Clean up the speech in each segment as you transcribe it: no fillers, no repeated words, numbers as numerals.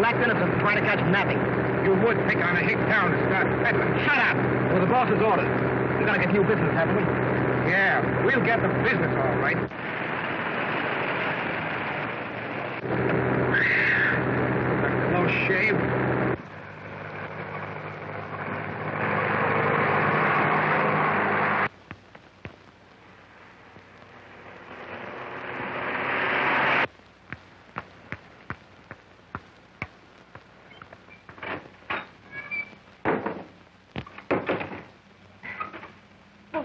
collecting or just trying to catch napping? You would pick on a hick town to start peddling. Shut up! Well, the boss's orders. We're gonna get new business, haven't we? Yeah, we'll get the business all right. No shave.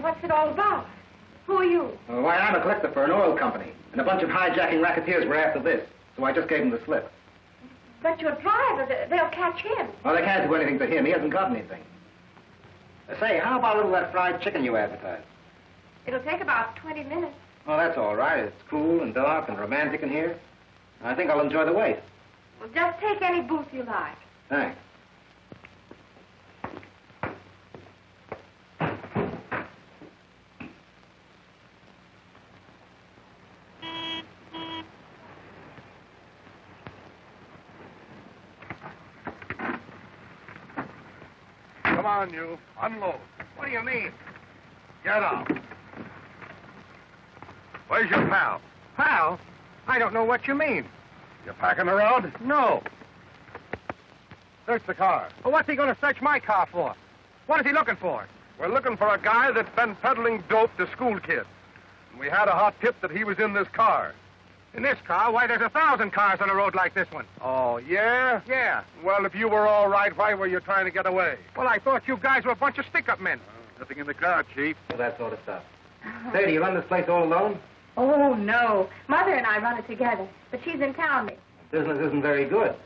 What's it all about? Who are you? Why, I'm a collector for an oil company, and a bunch of hijacking racketeers were after this, so I just gave them the slip. But your driver, they'll catch him. Well, they can't do anything to him. He hasn't got anything. Say, how about a little of that fried chicken you advertised? It'll take about 20 minutes. Oh, that's all right. It's cool and dark and romantic in here. I think I'll enjoy the wait. Well, just take any booth you like. Thanks. Come on, you. Unload. What do you mean? Get out. Where's your pal? Pal? I don't know what you mean. You packing around? No. Search the car. Well, what's he going to search my car for? What is he looking for? We're looking for a guy that's been peddling dope to school kids. And we had a hot tip that he was in this car. In this car? Why, there's 1,000 cars on a road like this one. Oh, yeah? Yeah. Well, if you were all right, why were you trying to get away? Well, I thought you guys were a bunch of stick-up men. Nothing in the car, Chief. Well, that sort of stuff. Say, do you run this place all alone? Oh, no. Mother and I run it together, but she's in town. Business isn't very good.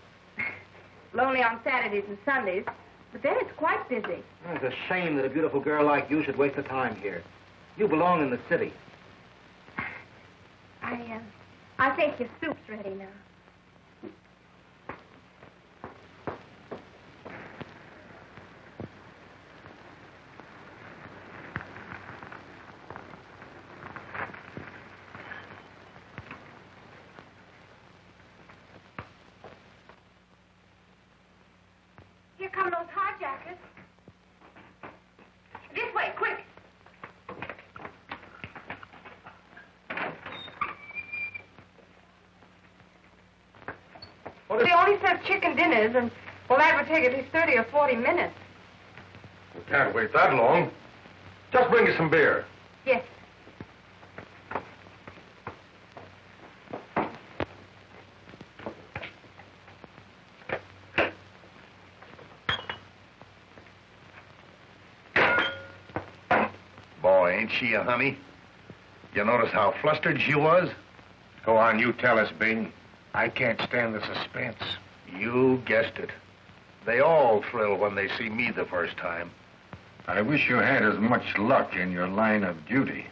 Lonely on Saturdays and Sundays, but then it's quite busy. It's a shame that a beautiful girl like you should waste her time here. You belong in the city. I think your soup's ready now. Here come those hijackers. This way, quick. They only serve chicken dinners, and, well, that would take at least 30 or 40 minutes. We can't wait that long. Just bring you some beer. Yes. Boy, ain't she a honey? You notice how flustered she was? Go on, you tell us, Bing. I can't stand the suspense. You guessed it. They all thrill when they see me the first time. I wish you had as much luck in your line of duty.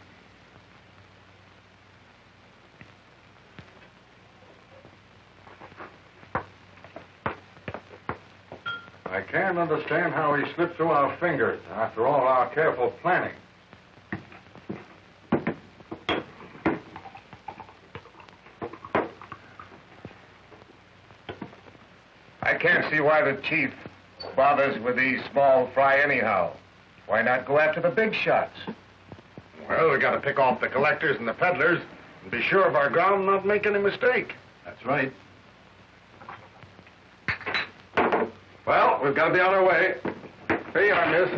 I can't understand how he slipped through our fingers after all our careful planning. I can't see why the chief bothers with these small fry anyhow. Why not go after the big shots? Well, we got to pick off the collectors and the peddlers and be sure of our ground and not make any mistake. That's right. Well, we've got to be on our way. Here you are, miss.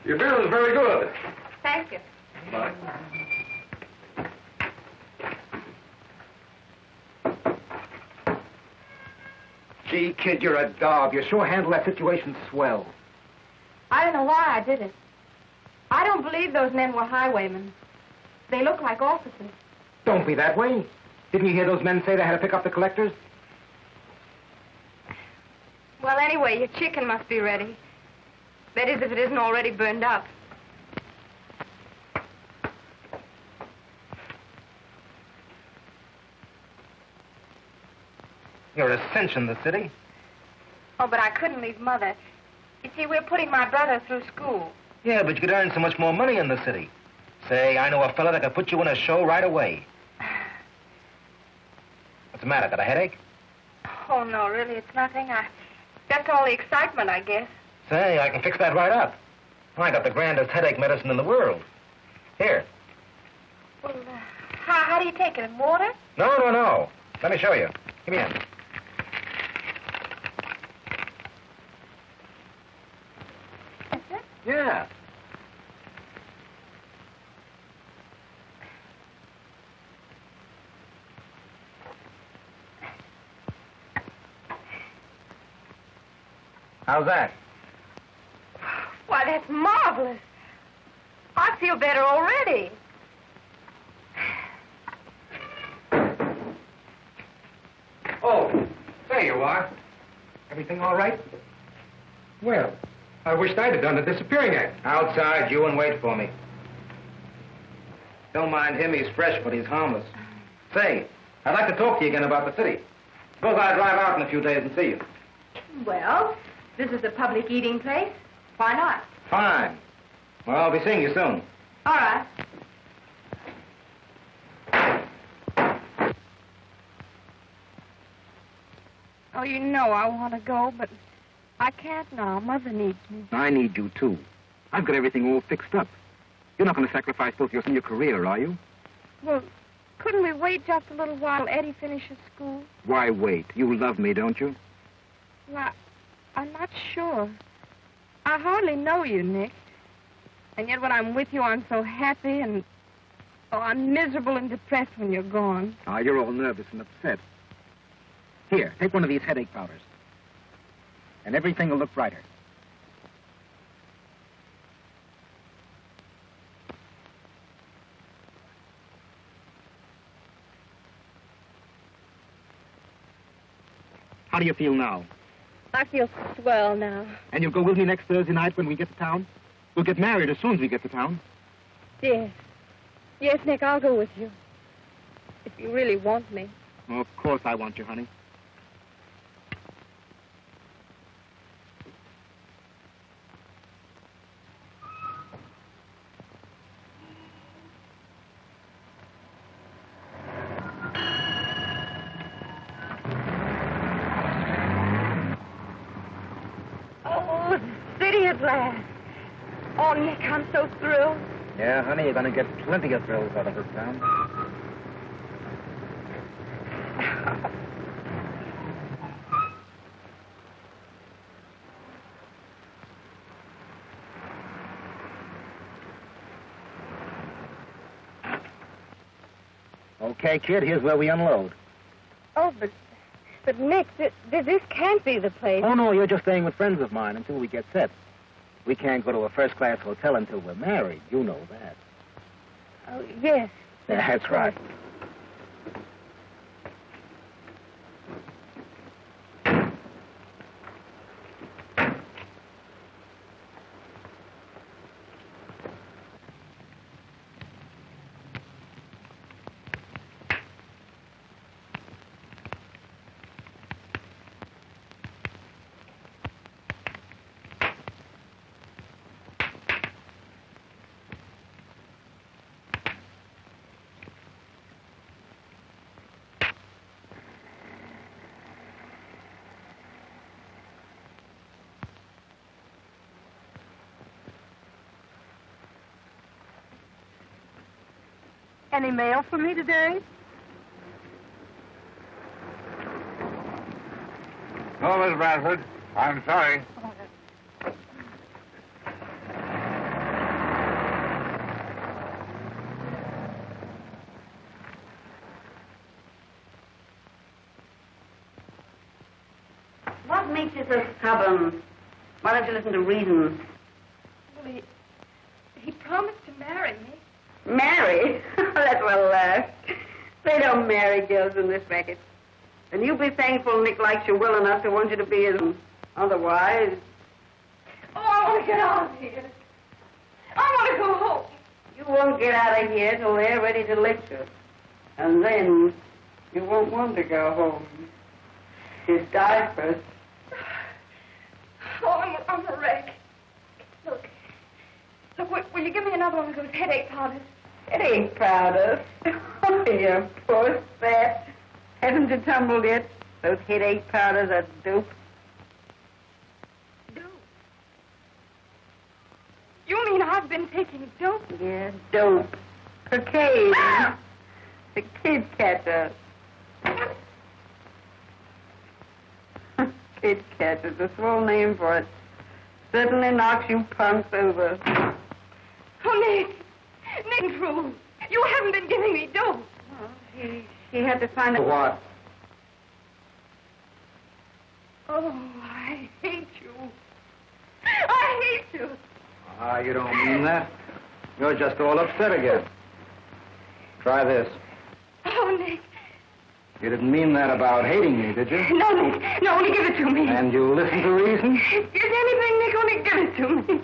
Your beer is very good. Thank you. Bye. Gee, kid, you're a dog. You sure handle that situation swell. I don't know why I did it. I don't believe those men were highwaymen. They look like officers. Don't be that way. Didn't you hear those men say they had to pick up the collectors? Well, anyway, your chicken must be ready. That is, if it isn't already burned up. You're a cinch in the city. Oh, but I couldn't leave Mother. You see, we're putting my brother through school. Yeah, but you could earn so much more money in the city. Say, I know a fella that could put you in a show right away. What's the matter? Got a headache? Oh, no, really, it's nothing. That's all the excitement, I guess. Say, I can fix that right up. I got the grandest headache medicine in the world. Here. Well, how do you take it? In water? No. Let me show you. Give me a... That's it? Yeah. How's that? Why, that's marvelous. I feel better already. Oh, there you are. Everything all right? Well, I wished I'd have done the disappearing act. Outside, you and wait for me. Don't mind him, he's fresh, but he's harmless. Say, I'd like to talk to you again about the city. Suppose I drive out in a few days and see you. Well, this is a public eating place. Why not? Fine. Well, I'll be seeing you soon. All right. Oh, you know I want to go, but I can't now. Mother needs me. I need you, too. I've got everything all fixed up. You're not going to sacrifice both your career, are you? Well, couldn't we wait just a little while Eddie finishes school? Why wait? You love me, don't you? Well, I'm not sure. I hardly know you, Nick. And yet when I'm with you, I'm so happy and... Oh, I'm miserable and depressed when you're gone. Ah, you're all nervous and upset. Here, take one of these headache powders. And everything will look brighter. How do you feel now? I feel swell now. And you'll go with me next Thursday night when we get to town? We'll get married as soon as we get to town. Yes. Yes, Nick, I'll go with you. If you really want me. Oh, of course I want you, honey. Oh, city at last. Oh, Nick, I'm so thrilled. Yeah, honey, you're going to get plenty of thrills out of this town. Okay, kid, here's where we unload. Oh, but Nick, this can't be the place. Oh, no, you're just staying with friends of mine until we get set. We can't go to a first-class hotel until we're married. You know that. Oh, yes. Yeah, that's right. Any mail for me today? No, Miss Bradford. I'm sorry. What makes you so stubborn? Why don't you listen to reason? Well, he promised to marry me. Marry? That's well laughed. They don't marry girls in this racket. And you be thankful Nick likes you well enough to want you to be his own. Otherwise... Oh, I want to get out of here. I want to go home. You won't get out of here till they're ready to let you. And then you won't want to go home. Just die first. Oh, I'm a wreck. Look, will you give me another one of those headache powders? Headache powders? Oh, you poor sap. Haven't you tumbled yet? Those headache powders are dope. Dope? You mean I've been taking dope? Yeah, dope. Cocaine. The kid catcher. Kid catcher's a swell name for it. Certainly knocks you punks over. Oh, Nick. Nick, true. You haven't been giving me dope. Well, she had to find For what? Oh, I hate you. I hate you. Ah, you don't mean that. You're just all upset again. Try this. Oh, Nick. You didn't mean that about hating me, did you? No, Nick. No, only give it to me. And you listen to reason? If there's anything, Nick, only give it to me.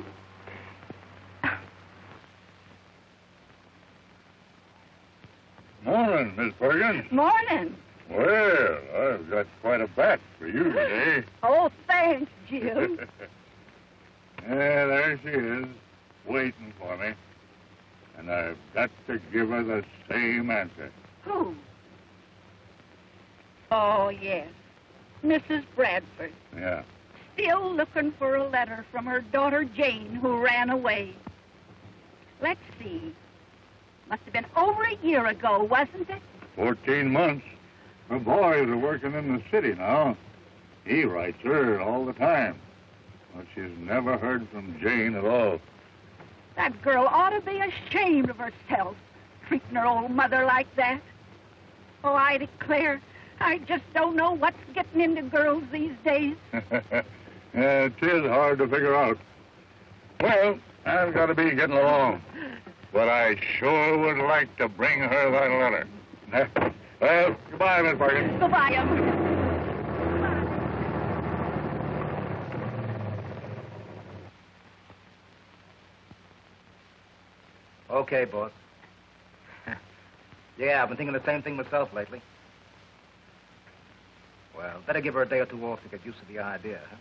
Morning, Miss Brogan. Morning. Well, I've got quite a bat for you today. Oh, thanks, Jim. Yeah, there she is, waiting for me. And I've got to give her the same answer. Who? Oh, yes. Mrs. Bradford. Yeah. Still looking for a letter from her daughter Jane, who ran away. Let's see. Must have been over a year ago, wasn't it? 14 months. Her boys are working in the city now. He writes her all the time. But she's never heard from Jane at all. That girl ought to be ashamed of herself, treating her old mother like that. Oh, I declare, I just don't know what's getting into girls these days. Yeah, it is hard to figure out. Well, I've got to be getting along. But I sure would like to bring her that letter. Well, goodbye, Miss Morgan. Goodbye, Okay, boss. Yeah, I've been thinking the same thing myself lately. Well, better give her a day or two off to get used to the idea, huh?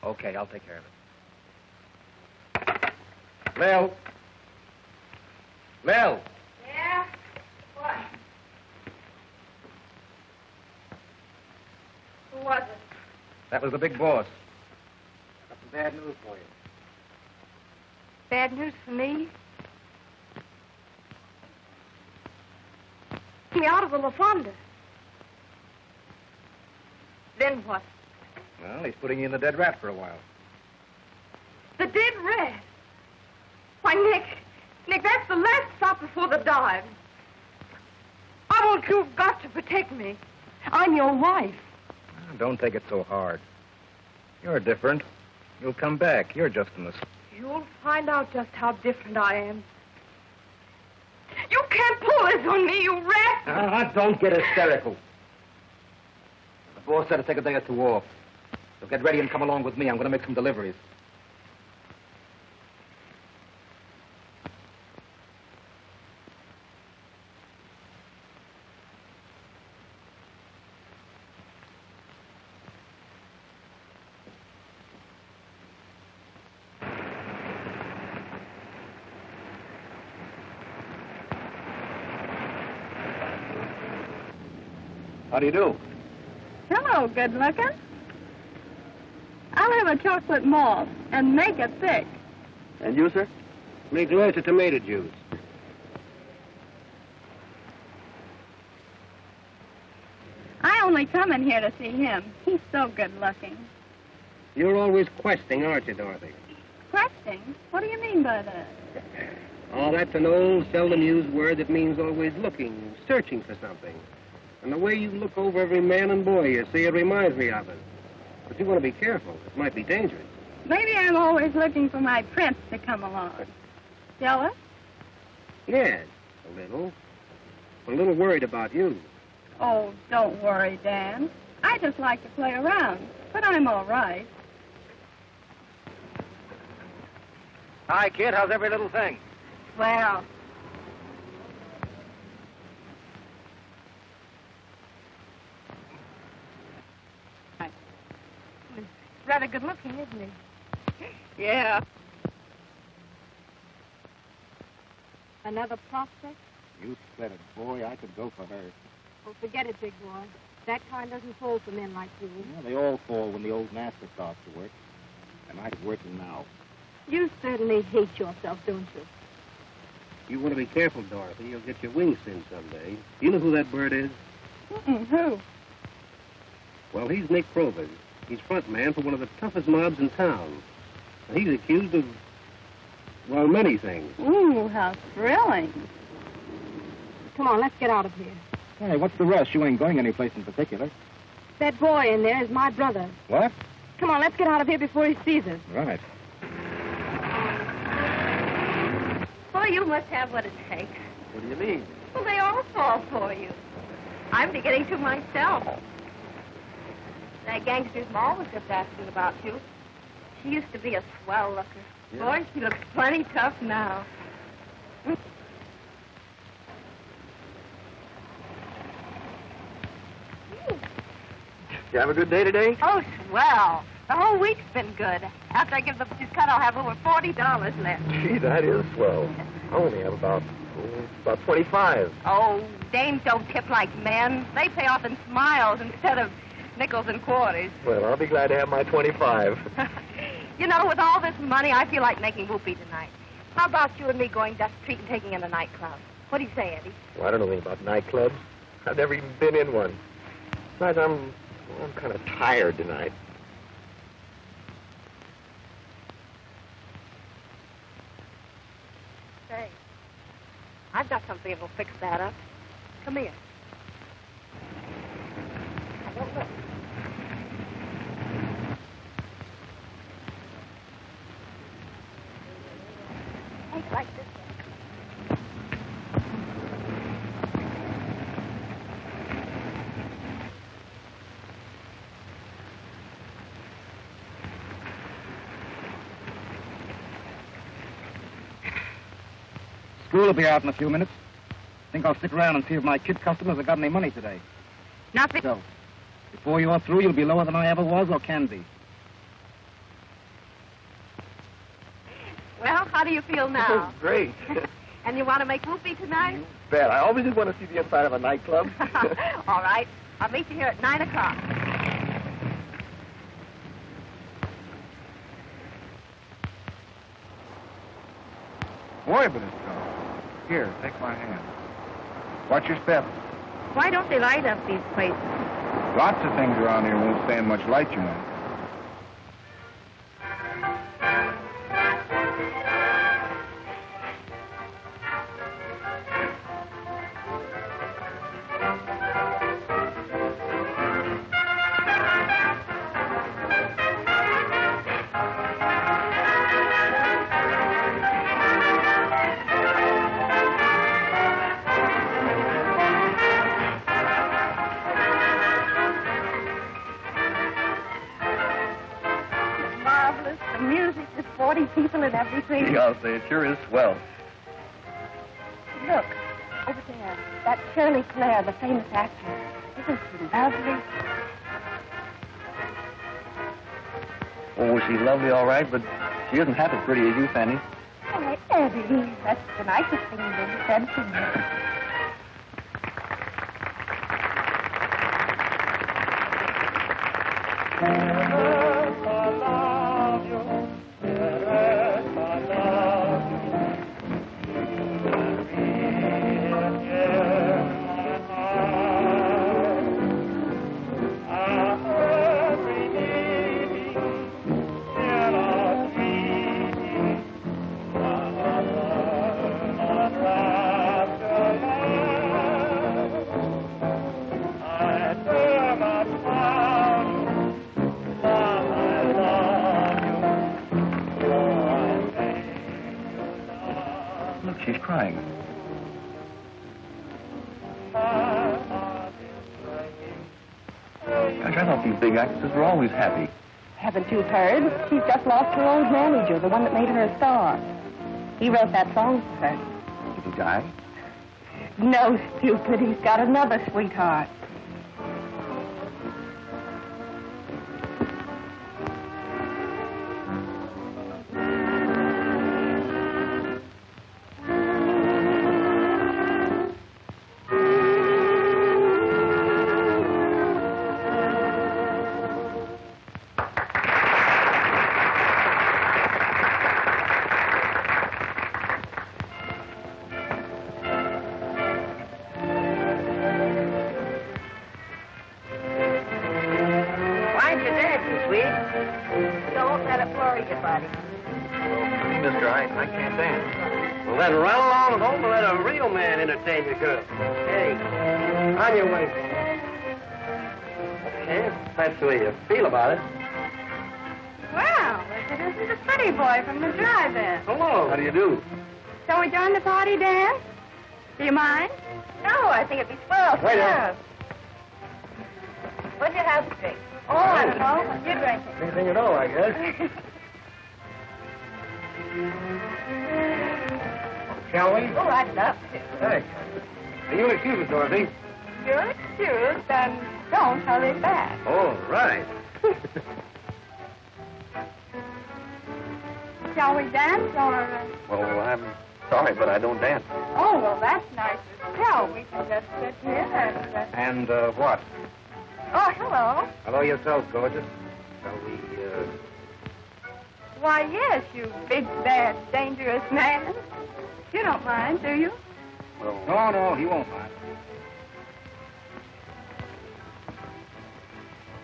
Okay, I'll take care of it. Lil. Lil. Yeah? What? Who was it? That was the big boss. I got some bad news for you. Bad news for me? Me out of the La Fonda. Then what? Well, he's putting you in the dead rat for a while. The dead rat? Why, Nick, that's the last stop before the dive. I want you've got to protect me. I'm your wife. Don't take it so hard. You're different. You'll come back. You're just in the... You'll find out just how different I am. You can't pull this on me, you rat! Don't get hysterical. The boss said to take a day or two off. So get ready and come along with me. I'm going to make some deliveries. How do you do? Hello, good looking. I'll have a chocolate malt and make it thick. And you, sir? Make lots of tomato juice. I only come in here to see him. He's so good looking. You're always questing, aren't you, Dorothy? Questing? What do you mean by that? Oh, that's an old, seldom used word that means always looking, searching for something. And the way you look over every man and boy you see, it reminds me of it. But you want to be careful. It might be dangerous. Maybe I'm always looking for my prince to come along. Jealous? Yes, a little. I'm a little worried about you. Oh, don't worry, Dan. I just like to play around, but I'm all right. Hi, kid. How's every little thing? Well, rather good looking, isn't he? Yeah. Another prospect? You said it, boy. I could go for her. Oh, forget it, big boy. That kind doesn't fall for men like you. Well, they all fall when the old master starts to work. And I'm working now. You certainly hate yourself, don't you? You want to be careful, Dorothy. You'll get your wings singed someday. You know who that bird is? Who? Well, he's Nick Brogan. He's front man for one of the toughest mobs in town. And he's accused of, well, many things. Ooh, how thrilling. Come on, let's get out of here. Hey, what's the rush? You ain't going anyplace in particular. That boy in there is my brother. What? Come on, let's get out of here before he sees us. Right. Boy, you must have what it takes. What do you mean? Well, they all fall for you. I'm beginning to myself. That gangster's ma was just asking about you. She used to be a swell looker. Yeah. Boy, she looks plenty tough now. You have a good day today? Oh, swell. The whole week's been good. After I give the butcher's cut, I'll have over $40 left. Gee, that is swell. I only have about 25. Oh, dames don't tip like men. They pay off in smiles instead of nickels and quarters. Well, I'll be glad to have my 25. You know, with all this money, I feel like making whoopee tonight. How about you and me going Dust Street and taking in a nightclub? What do you say, Eddie? Well, I don't know anything about nightclubs. I've never even been in one. Besides, I'm kind of tired tonight. Say, I've got something that'll fix that up. Come here. Now, don't look. Take like this. School will be out in a few minutes. Think I'll stick around and see if my kid customers have got any money today. Nothing. So, before you're through, you'll be lower than I ever was or can be. Well, how do you feel now? Great. And you want to make whoopee tonight? You bet. I always did want to see the inside of a nightclub. All right. I'll meet you here at 9 o'clock. Boy, but it's strong. Here, take my hand. Watch your step. Why don't they light up these places? Lots of things around here won't stand much light, you know. Marvelous. The music, the 40 people and everything. Gee, I'll say it sure is swell. Look, over there. That's Shirley Clare, the famous actress. Isn't she lovely? Oh, she's lovely, all right, but she isn't half as pretty as you, Fanny. Why, Eddie, that's the nicest thing you've ever said to me. She's crying. Gosh, I thought these big actresses were always happy. Haven't you heard? She's just lost her old manager, the one that made her a star. He wrote that song for her. Did he die? No, stupid. He's got another sweetheart. Don't let it flurry you, buddy. See, mister, I can't dance. Well, then run along home and let a real man entertain your girl. Hey, on your way. Okay, if that's the way you feel about it. Well, this is the pretty boy from the drive-in. Hello. How do you do? Shall we join the party dance? Do you mind? No, I think it'd be swell. Wait a minute. What'd you have to drink? Oh, I don't know. What you drinking? Anything at all, I guess. Shall we? Oh, I'd love to. Thanks. You'll excuse us, Dorothy. You're excused, and don't hurry back. All right. Shall we dance, or... Well, I'm sorry, but I don't dance. Oh, well, that's nice as hell. We can just sit here and... And, what? Oh, hello. Hello yourself, gorgeous. Shall we, Why, yes, you big, bad, dangerous man. You don't mind, do you? Well... No, he won't mind.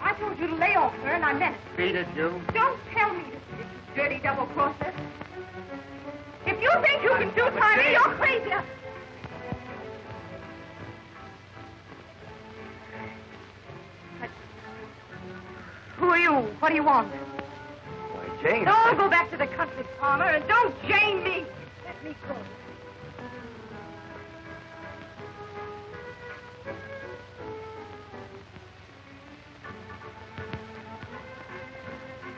I told you to lay off, sir, and I meant it. Beat it, you. Don't tell me this, you dirty double-crosser. If you think you can do time, you're crazy. But who are you? What do you want? Why, Jane. Don't go back to the country, Palmer, and don't Jane me. Let me go.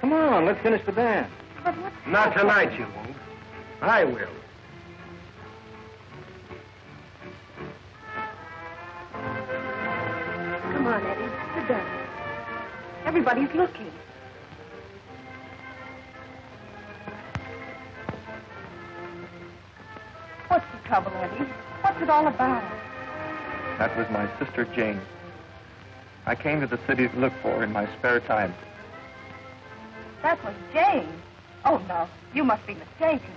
Come on, let's finish the dance. But what's Not tonight, you won't. I will. Come on, Eddie. Sit down. Everybody's looking. What's the trouble, Eddie? What's it all about? That was my sister, Jane. I came to the city to look for her in my spare time. That was Jane. Oh, no. You must be mistaken.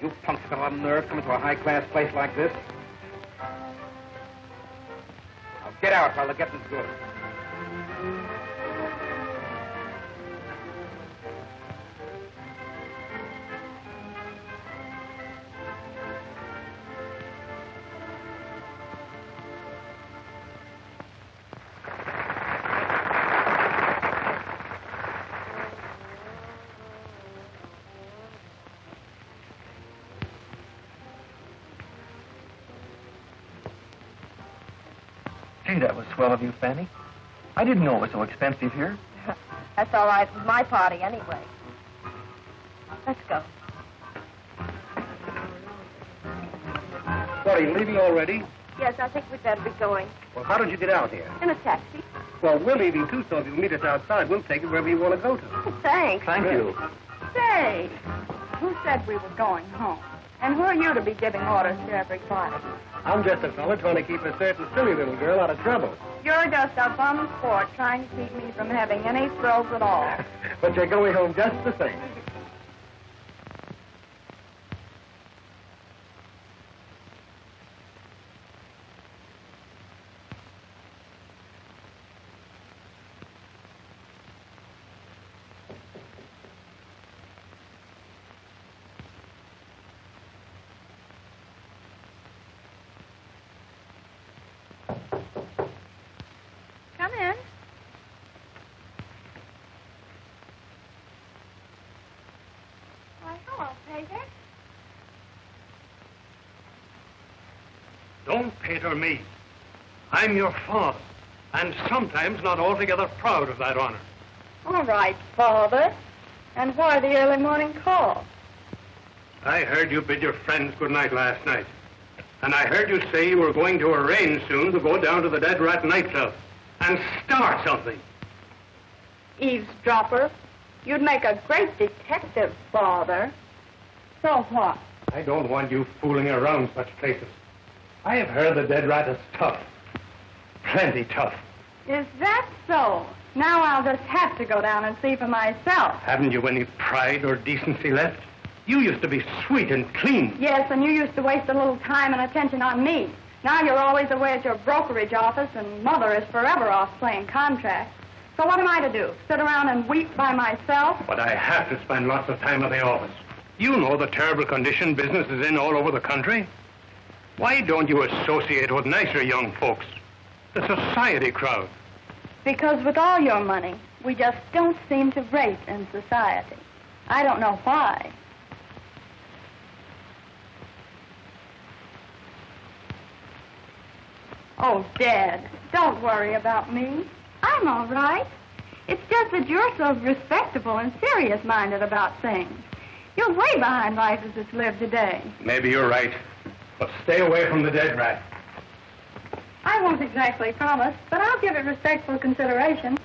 You punks got a lot of nerve coming to a high-class place like this. Now get out while the getting's good. Gee, that was swell of you, Fanny. I didn't know it was so expensive here. That's all right. It was my party anyway. Let's go. What, are you leaving already? Yes, I think we'd better be going. Well, how did you get out here? In a taxi. Well, we're leaving too, so if you'll meet us outside, we'll take you wherever you want to go to. Thanks. Thank you. Say, who said we were going home? And who are you to be giving orders to everybody? I'm just a fella trying to keep a certain silly little girl out of trouble. You're just a bum sport trying to keep me from having any thrills at all. But you're going home just the same. Come in. Why, hello, Pater. Don't pater me. I'm your father, and sometimes not altogether proud of that honor. All right, Father. And why the early morning call? I heard you bid your friends good night last night. And I heard you say you were going to arrange soon to go down to the Dead Rat nightclub and start something. Eavesdropper. You'd make a great detective, Father. So what? I don't want you fooling around such places. I have heard the Dead Rat is tough. Plenty tough. Is that so? Now I'll just have to go down and see for myself. Haven't you any pride or decency left? You used to be sweet and clean. Yes, and you used to waste a little time and attention on me. Now you're always away at your brokerage office, and Mother is forever off playing contracts. So what am I to do? Sit around and weep by myself? But I have to spend lots of time at the office. You know the terrible condition business is in all over the country. Why don't you associate with nicer young folks? The society crowd. Because with all your money, we just don't seem to rate in society. I don't know why. Oh, Dad, don't worry about me. I'm all right. It's just that you're so respectable and serious-minded about things. You're way behind life as it's lived today. Maybe you're right. But stay away from the dead rat. I won't exactly promise, but I'll give it respectful consideration.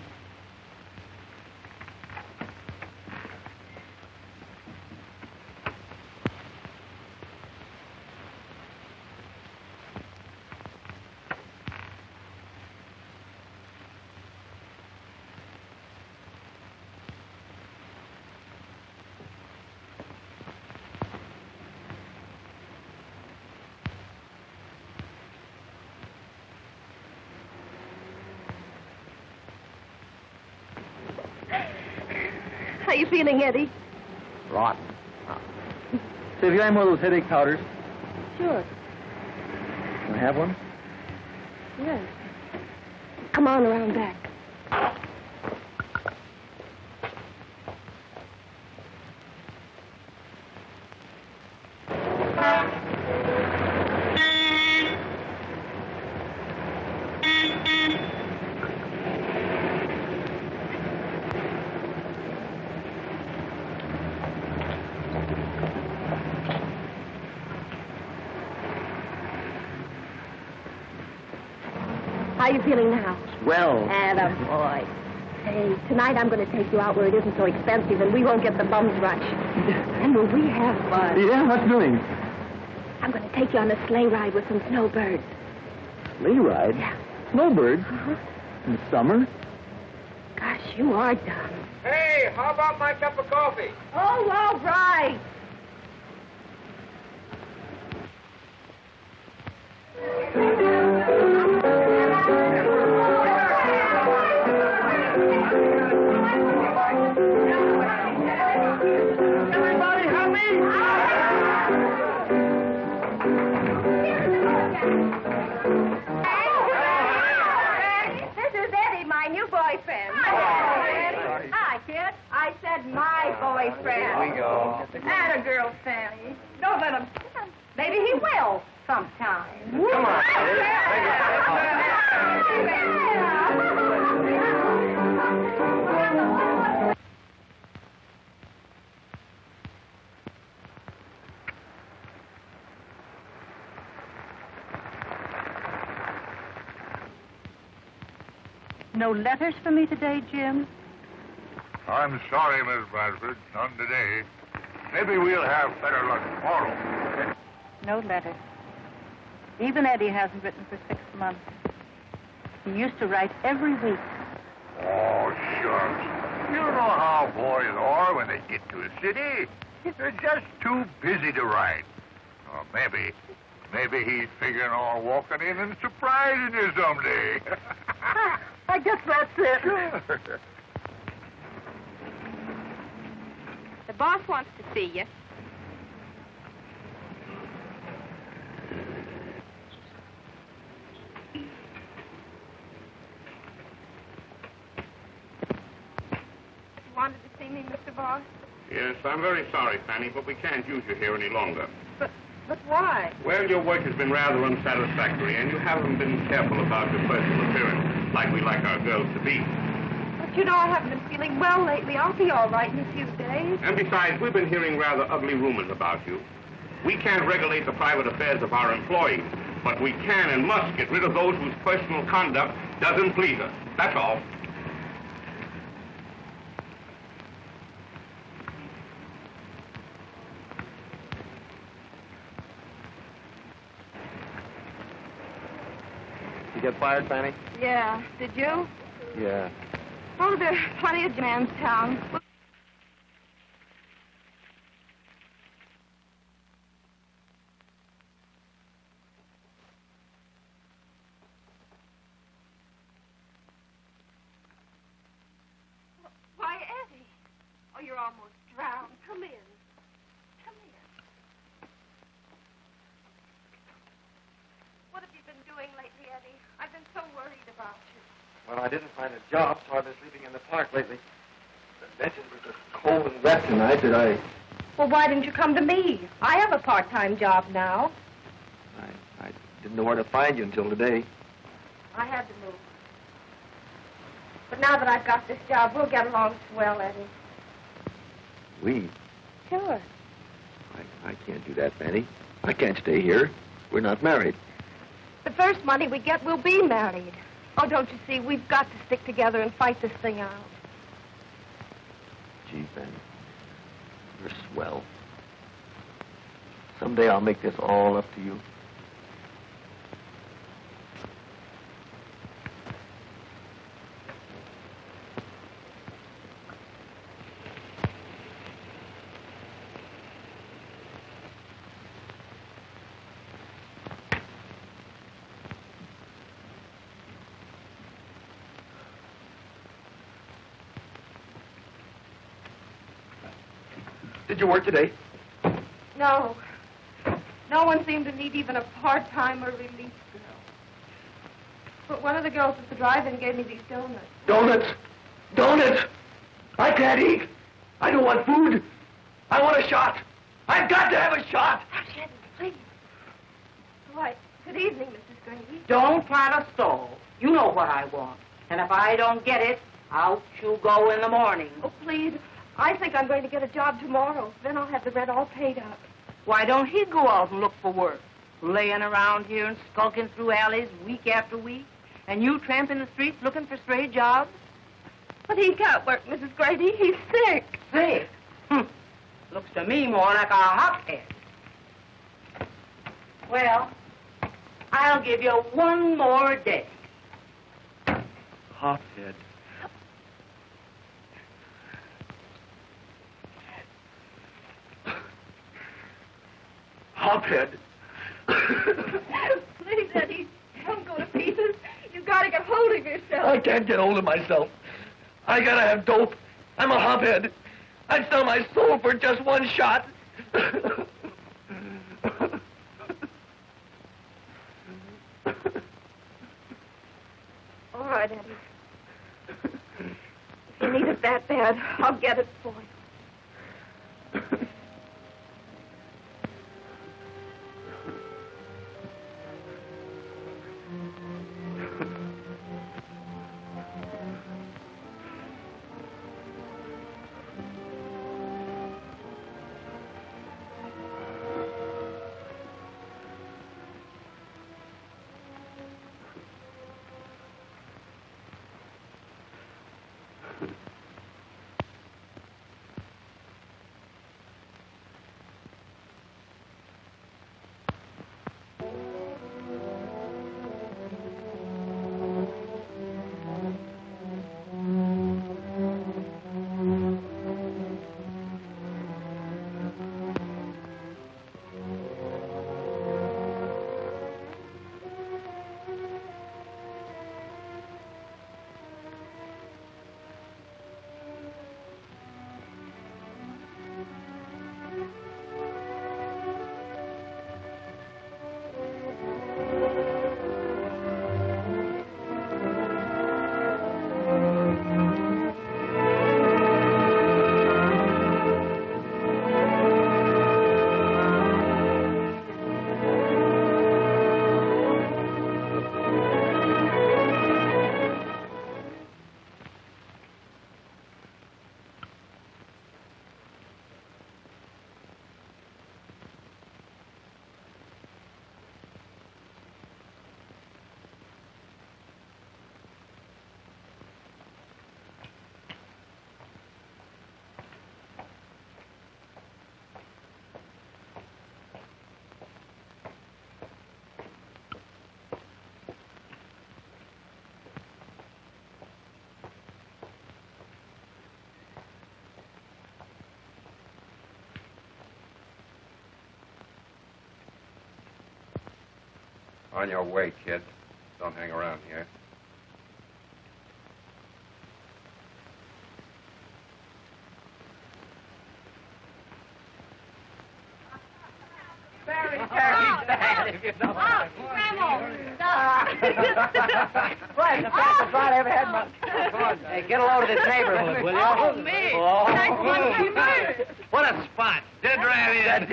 How you feeling, Eddie? Rotten. Say, have you got any more of those headache powders? Sure. Can I have one? Yes. Come on around back. How you feeling now? Well. Attaboy. Hey, tonight I'm going to take you out where it isn't so expensive and we won't get the bum's rush. And will we have fun? Yeah, what's doing? I'm going to take you on a sleigh ride with some snowbirds. Sleigh ride? Yeah. Snowbirds? Uh-huh. In the summer? Gosh, you are dumb. Hey, how about my cup of coffee? Oh, all right. My boyfriend. Here we go. Atta girl, Fanny. Don't let him. Maybe he will sometime. Come on. No letters for me today, Jim? I'm sorry, Miss Bradford. None today. Maybe we'll have better luck tomorrow. No letters. Even Eddie hasn't written for 6 months. He used to write every week. Oh, shucks. You know how boys are when they get to a city. They're just too busy to write. Or maybe he's figuring on walking in and surprising you someday. I guess that's it. Sure. The boss wants to see you. You wanted to see me, Mr. Boss? Yes, I'm very sorry, Fanny, but we can't use you here any longer. But why? Well, your work has been rather unsatisfactory, and you haven't been careful about your personal appearance, like we like our girls to be. But you know I haven't been feeling well lately. I'll be all right in a few days. And besides, we've been hearing rather ugly rumors about you. We can't regulate the private affairs of our employees, but we can and must get rid of those whose personal conduct doesn't please us. That's all. You get fired, Fanny? Yeah. Did you? Yeah. Oh, there are plenty of demands town. Eddie. I've been so worried about you. Well, I didn't find a job, so I've been sleeping in the park lately. The benches were just cold and wet tonight that Well, why didn't you come to me? I have a part-time job now. I didn't know where to find you until today. I had to move. But now that I've got this job, we'll get along swell, Eddie. We? Sure. I can't do that, Fanny. I can't stay here. We're not married. The first money we get, we'll be married. Oh, don't you see? We've got to stick together and fight this thing out. Gee, Fanny, you're swell. Someday I'll make this all up to you. Did you work today? No. No one seemed to need even a part-time or relief girl. But one of the girls at the drive-in gave me these donuts. Donuts! Donuts! I can't eat. I don't want food. I want a shot. I've got to have a shot. Shannon, please. Why, good evening, Mrs. Grady. Don't try to stall. You know what I want. And if I don't get it, out you go in the morning. Oh, please. I think I'm going to get a job tomorrow. Then I'll have the rent all paid up. Why don't he go out and look for work? Laying around here and skulking through alleys week after week? And you tramping the streets looking for stray jobs? But he can't work, Mrs. Grady. He's sick. Sick? Looks to me more like a hophead. Well, I'll give you one more day. Hophead. Hophead. Please, Eddie, don't go to pieces. You've got to get hold of yourself. I can't get hold of myself. I gotta have dope. I'm a hophead. I'd sell my soul for just one shot. All right, Eddie. If you need it that bad, I'll get it for you. On your way, kid. Don't hang around here. Very, very bad if you don't. Oh, Grandma. Why, it's the fastest ride I ever had in my... Come on, hey, get a load of this neighborhood, will you? Oh, me. Oh. Nice monkey bird. What a spot. Dead right in.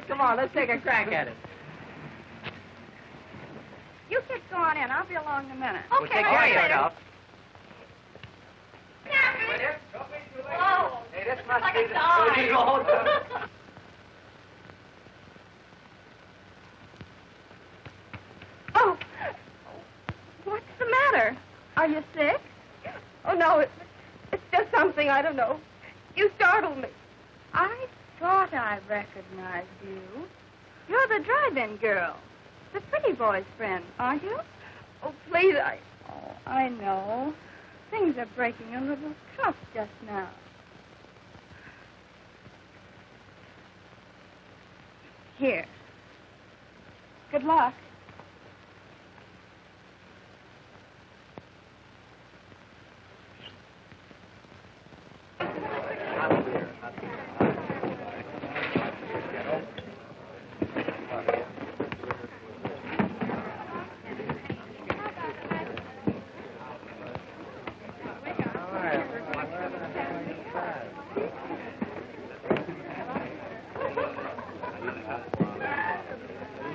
Come on, let's take a crack at it. You kids go on in. I'll be along in a minute. We'll take care of yourself. Oh, Hey, this must like be a the... dog. Oh, what's the matter? Are you sick? Oh, no, it's just something, I don't know. You startled me. I thought I recognized you. You're the drive-in girl. The pretty boy's friend, aren't you? Oh, please, Oh, I know. Things are breaking a little tough just now. Here. Good luck.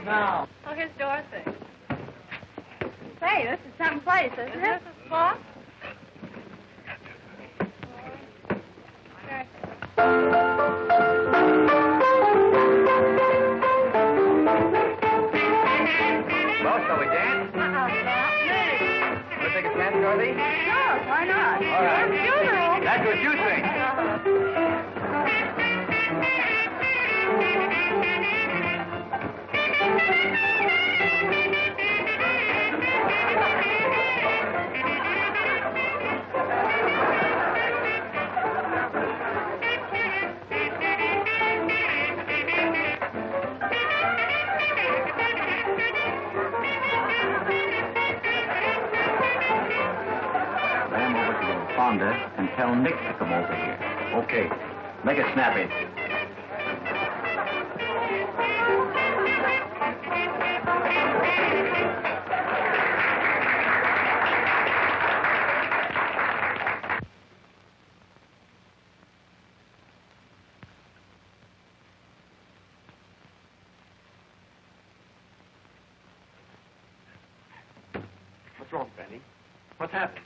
Now. Oh, here's Dorothy. Say, this is some place, isn't Is it? this a spot? Well, shall we dance? Want to take a chance, Dorothy? Sure, why not? All right. Funeral. That's what you think. Ram over to the Fonda and tell Nick to come over here. Okay. Make it snappy. What's wrong, Fanny? What's happened?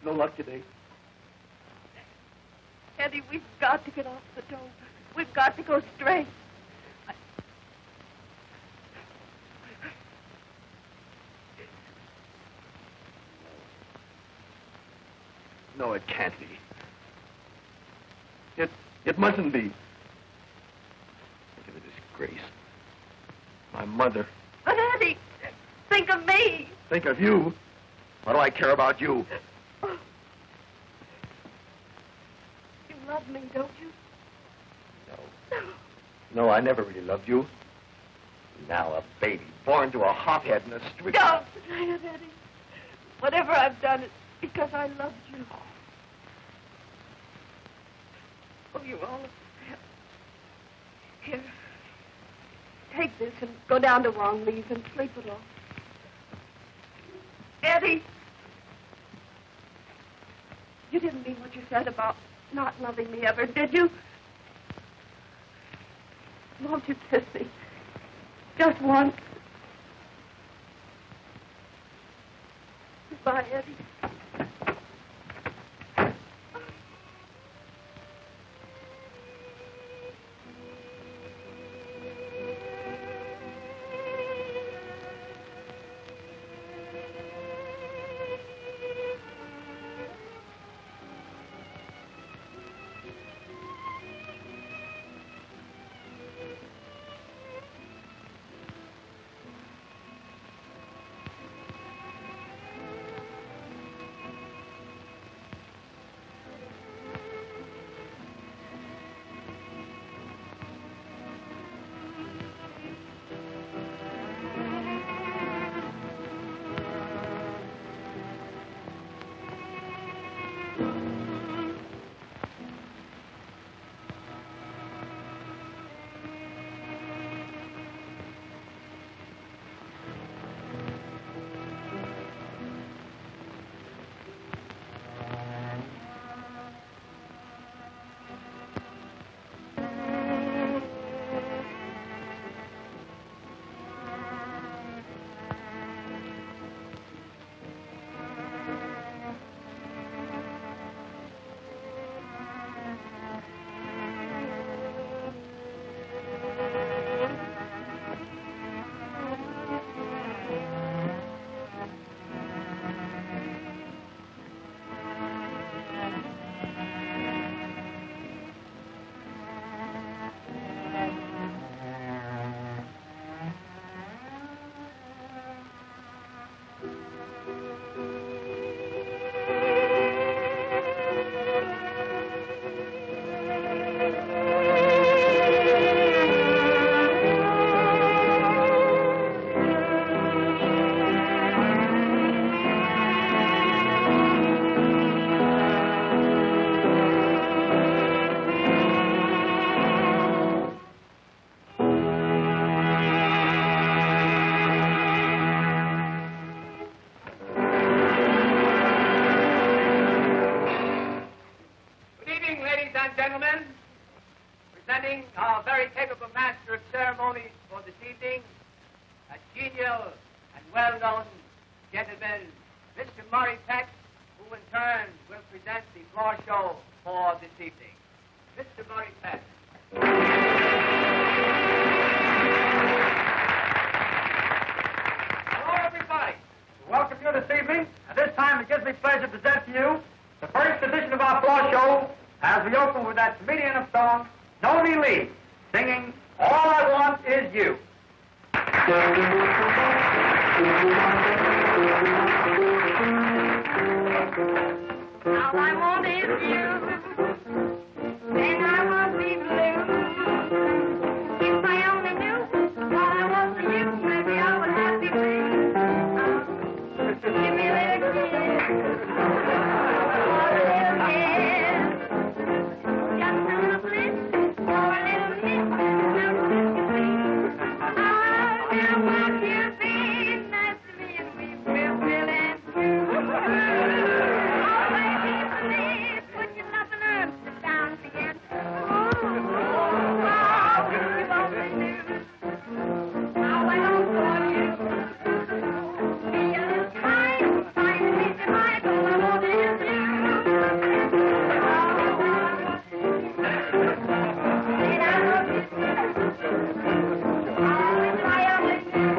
No luck today. Eddie, we've got to get off the dope. We've got to go straight. No, it can't be. It mustn't be. Look at the disgrace. My mother. But Eddie, think of me. Think of you. What do I care about you? You love me, don't you? No, I never really loved you. Now a baby born to a hothead in the street. Don't say it, Eddie. Whatever I've done, it's because I loved you. Oh, you're all upset. Here, take this and go down to Wangley's and sleep it off. Eddie, you didn't mean what you said about not loving me ever, did you? Won't you kiss me? Just once. Goodbye, Eddie. Introducing our very capable master of ceremonies for this evening, a genial and well-known gentleman, Mr. Murray Peck, who in turn will present the floor show for this evening. Mr. Murray Peck. Hello, everybody. We welcome you this evening. At this time, it gives me pleasure to present to you the first edition of our floor show as we open with that comedian of song, Nona Lee, singing All I Want Is You. All I want is you, and I won't be blue. If I only knew all I want for you, maybe I would happy be. Give me a little kiss, a little kiss, just a little bliss, or a little kiss, just as you please. Oh, now won't you be nice to me and we will and true. Put your loving arms down again. Oh, if you only knew how I long for you. Be a little kind, find me the mind, all I want is you. Did I love you? Oh, if I only knew.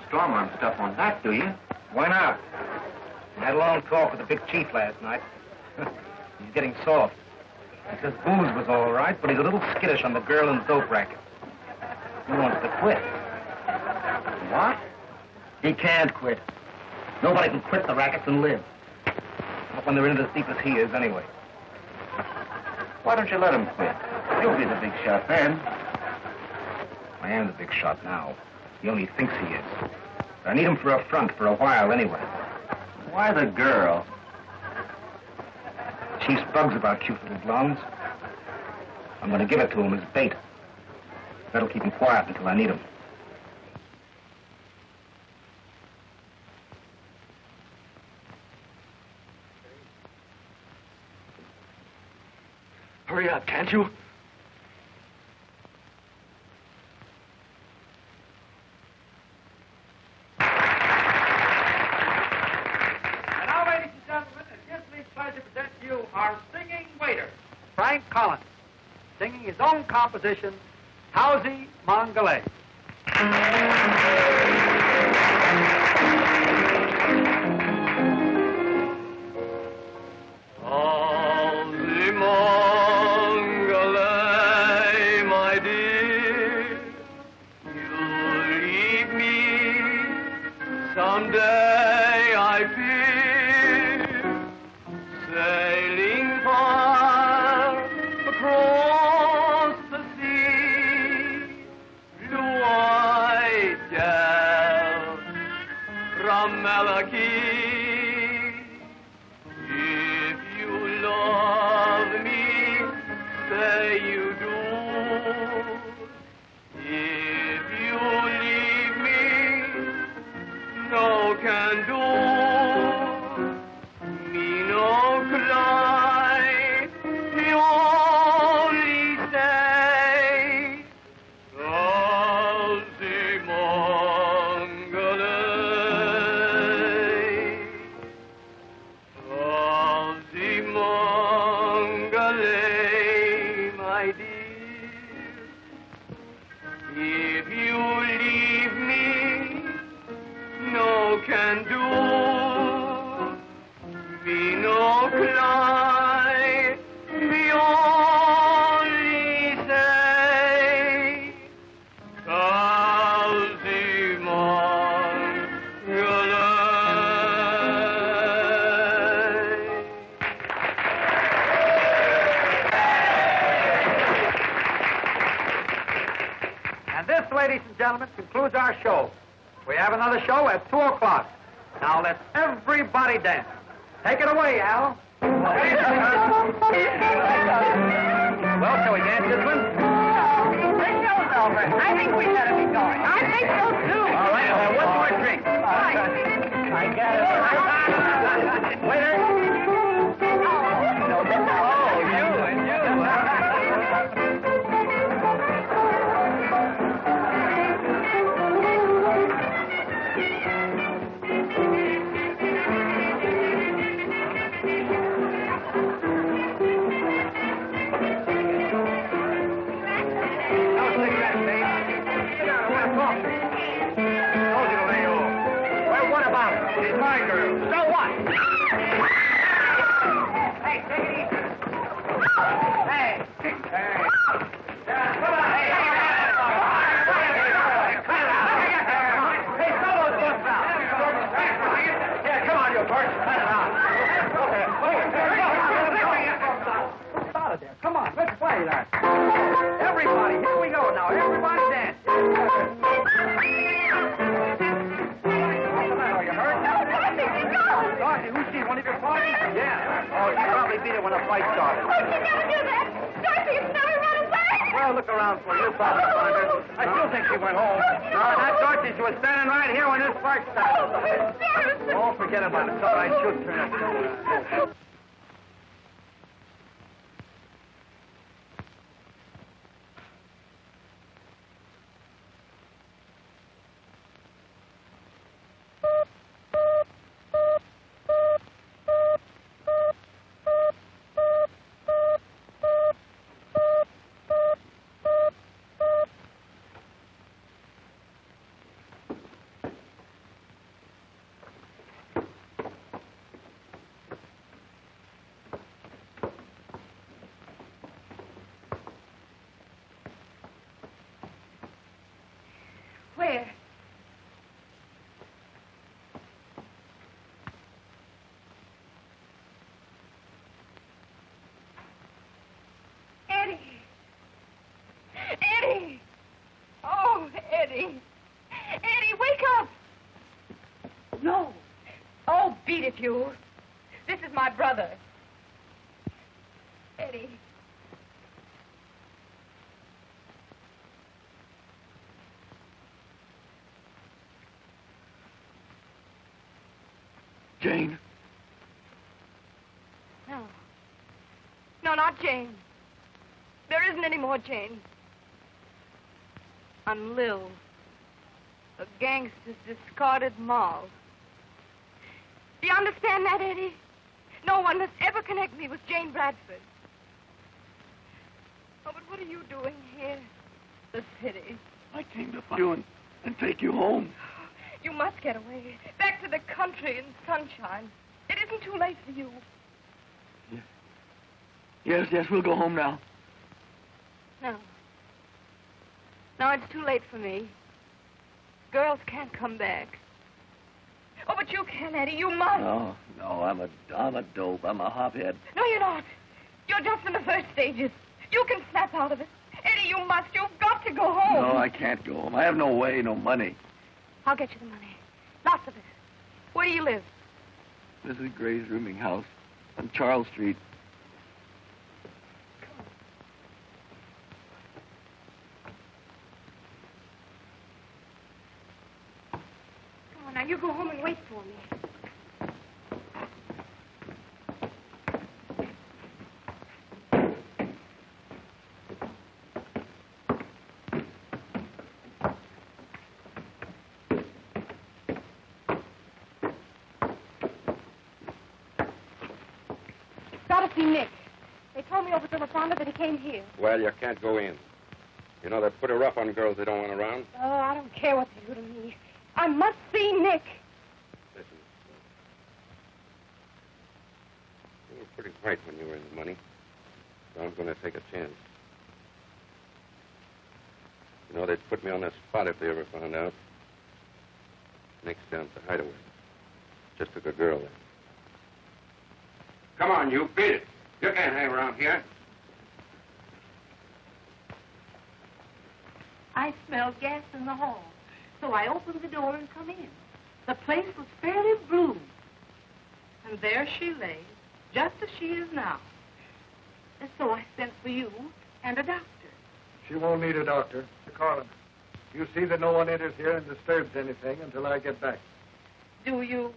Strong-arm stuff on that, do you? Why not? I had a long talk with the big chief last night. He's getting soft. He says booze was all right, but he's a little skittish on the girl and dope racket. He wants to quit. What? He can't quit. Nobody can quit the rackets and live. Not when they're in it as deep as he is, anyway. Why don't you let him quit? He'll be the big shot then. I am the big shot now. He only thinks he is. But I need him for a front for a while anyway. Why the girl? Chief's bugs about cute little blondes. I'm going to give it to him as bait. That'll keep him quiet until I need him. Hurry up, can't you? Singing his own composition, Howsy Mongolay. Howsy Mongolay, my dear, you'll leave me someday, I fear, sailing far across the sea, blue-eyed ladies and gentlemen, concludes our show. We have another show at 2 o'clock. Now let's everybody dance. Take it away, Al. Well, shall we dance this one? I think we better be going. I think so, too. All right, I'll have one more drink. I got it. Waiter. Come on, let's play that. Everybody, here we go now. Everybody dance. Are you hurt? Dorothy, who's she? One of your parties? Yeah. Oh, she probably beat it when the fight started. Oh, she'd never do that. Dorothy has never run away. Well, look around for you, probably find her. I still think she went home. No, not Dorothy. She was standing right here when this fight started. Oh, forget about it. It's all right. She'll turn up. Where? Eddie! Eddie! Oh, Eddie! Eddie, wake up! No! Oh, beat it, you! This is my brother. Eddie. Jane. No. No, not Jane. There isn't any more Jane. I'm Lil, a gangster's discarded moll. Do you understand that, Eddie? No one must ever connect me with Jane Bradford. Oh, but what are you doing here? The city. I came to find you and take you home. You must get away. Back to the country and sunshine. It isn't too late for you. Yes, we'll go home now. No. No, it's too late for me. Girls can't come back. Oh, but you can, Eddie. You must. No, I'm a dope. I'm a hophead. No, you're not. You're just in the first stages. You can snap out of it. Eddie, you must. You've got to go home. No, I can't go home. I have no way, no money. I'll get you the money. Lots of it. Where do you live? Mrs. Gray's rooming house on Charles Street. Come on, now, you go home and wait for me. Gotta see Nick. They told me over to La Fonda that he came here. Well, you can't go in. You know, they put a rough on girls they don't want around. Oh, I don't care what they do to me. I must see Nick. Listen. You were pretty bright when you were in the money. So I'm going to take a chance. You know, they'd put me on the spot if they ever found out. Nick's down at the hideaway. Just took a girl there. Come on, you. Beat it. You can't hang around here. I smelled gas in the hall. So I opened the door and come in. The place was fairly blue. And there she lay, just as she is now. And so I sent for you and a doctor. She won't need a doctor. Carlin, you see that no one enters here and disturbs anything until I get back. Do you,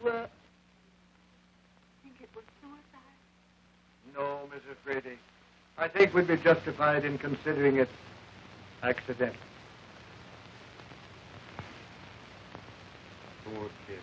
think it was suicide? No, Mrs. Grady. I think we'd be justified in considering it accidental. Poor kid.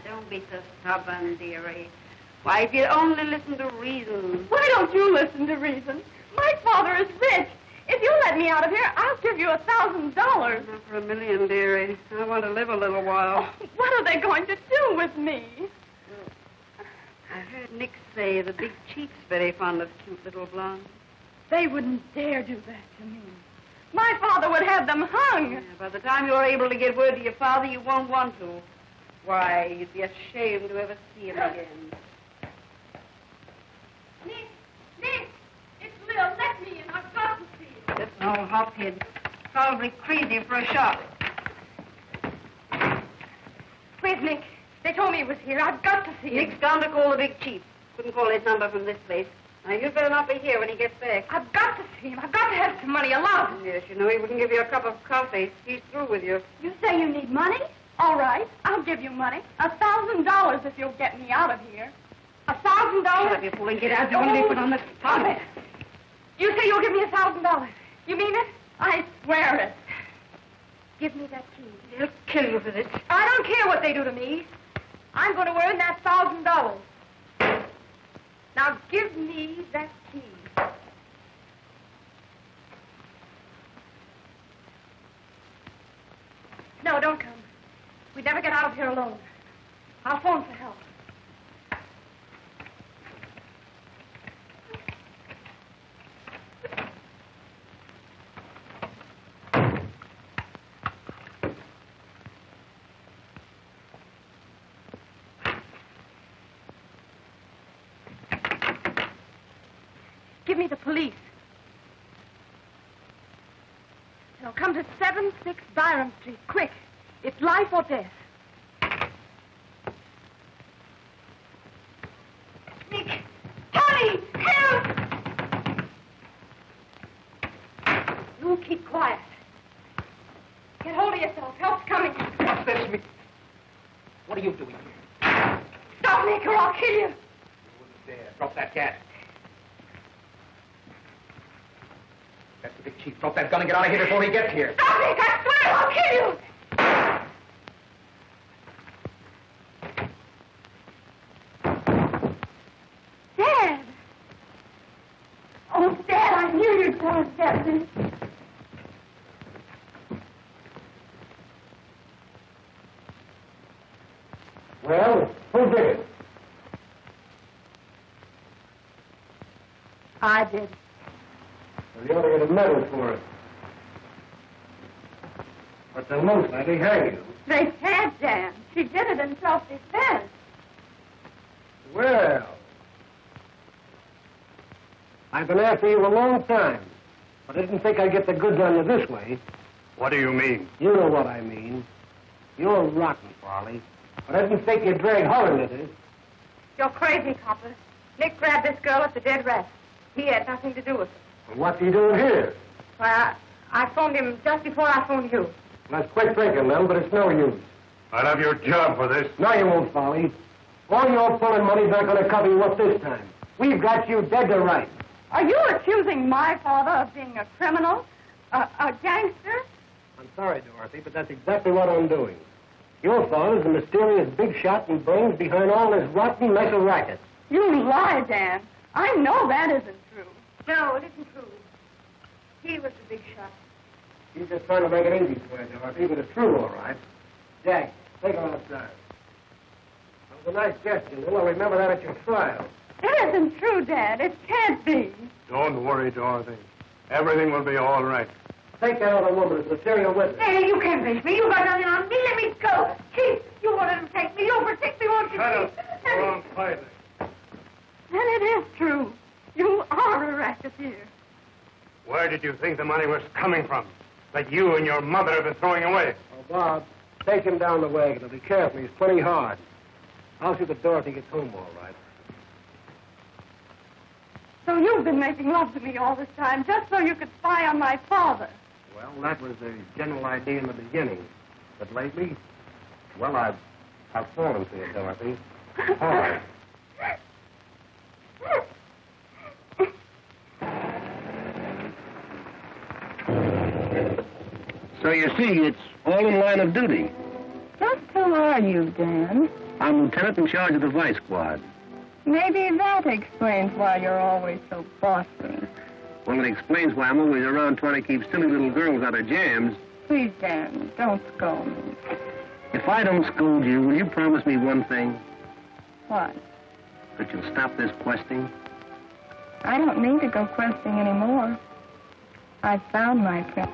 Don't be so stubborn, dearie. Why, if you'd only listen to reason. Why don't you listen to reason? My father is rich. If you let me out of here, I'll give you $1,000. Not for $1 million, dearie. I want to live a little while. Oh, what are they going to do with me? I heard Nick say the big chief's very fond of cute little blondes. They wouldn't dare do that to me. My father would have them hung. Yeah, by the time you're able to get word to your father, you won't want to. Why, you'd be ashamed to ever see him again. Nick, it's Lil. Let me in. I've got to see you. Just an old hophead. Probably crazy for a shot. Where's Nick? They told me he was here. I've got to see him. Nick's gone to call the big chief. Couldn't call his number from this place. Now, you'd better not be here when he gets back. I've got to see him. I've got to have some money alone. Yes, you know he wouldn't give you a cup of coffee. He's through with you. You say you need money? All right, I'll give you money. $1,000 if you'll get me out of here. $1,000? Shut up, you fool, and get out. Don't let me put on the spot. You say you'll give me $1,000. You mean it? I swear it. Give me that key. They'll kill you for this. I don't care what they do to me. I'm going to earn that $1,000. Now give me that key. No, don't come. We'd never get out of here alone. I'll phone for help. Give me the police. Now come to 76 Byron Street, quick. It's life or death. Nick! Tony! Help! You keep quiet. Get hold of yourself. Help's coming. What's this? What are you doing here? Stop, Nick, or I'll kill you. You wouldn't dare. Drop that gat. That's the big chief. Drop that gun and get out of here before he gets here. Stop, Nick! I swear I'll kill you! Dad! Oh, Dad, I knew you'd come and get me. Well, who did it? I did. Well, you ought to get a medal for it. But they'll most likely hang you. They can't, Dan. She did it in self-defense. Well, I've been after you a long time, but I didn't think I'd get the goods on you this way. What do you mean? You know what I mean. You're rotten, Farley. But I didn't think you'd drag Holland into it. You're crazy, Copper. Nick grabbed this girl at the Dead Rat. He had nothing to do with it. Well, what's he doing here? Well, I phoned him just before I phoned you. Well, that's quick thinking, Lil, but it's no use. I'll have your job for this. No, you won't, Farley. All your pulling money's not going to cover you up this time. We've got you dead to rights. Are you accusing my father of being a criminal? A gangster? I'm sorry, Dorothy, but that's exactly what I'm doing. Your father's the mysterious big shot and brains behind all this rotten mess of racket. You lie, Dan. I know that isn't true. No, it isn't true. He was the big shot. He's just trying to make it easy for you, Dorothy, but it's true, all right. Jack, take her outside. That was a nice gesture. We'll remember that at your trial. It isn't true, Dad. It can't be. Don't worry, Dorothy. Everything will be all right. Take that other woman as material witness. Hey, you can't face me. You got nothing on me. Let me go. Chief, you wanted to take me. You'll protect me, won't you, Shut up. Chief? Go on quietly. Then it is true. You are a racketeer. Where did you think the money was coming from? That you and your mother have been throwing away? Oh, Bob, take him down the wagon and be careful. He's plenty hard. I'll see that Dorothy gets home all right. So you've been making love to me all this time just so you could spy on my father. Well, that was the general idea in the beginning. But lately, well, I've fallen for you, Dorothy. Hard. So you see, it's all in line of duty. Just who are you, Dan? I'm lieutenant in charge of the vice squad. Maybe that explains why you're always so bossy. Well, it explains why I'm always around trying to keep silly little girls out of jams. Please, Dan, don't scold me. If I don't scold you, will you promise me one thing? What? That you'll stop this questing? I don't need to go questing anymore. I found my prince.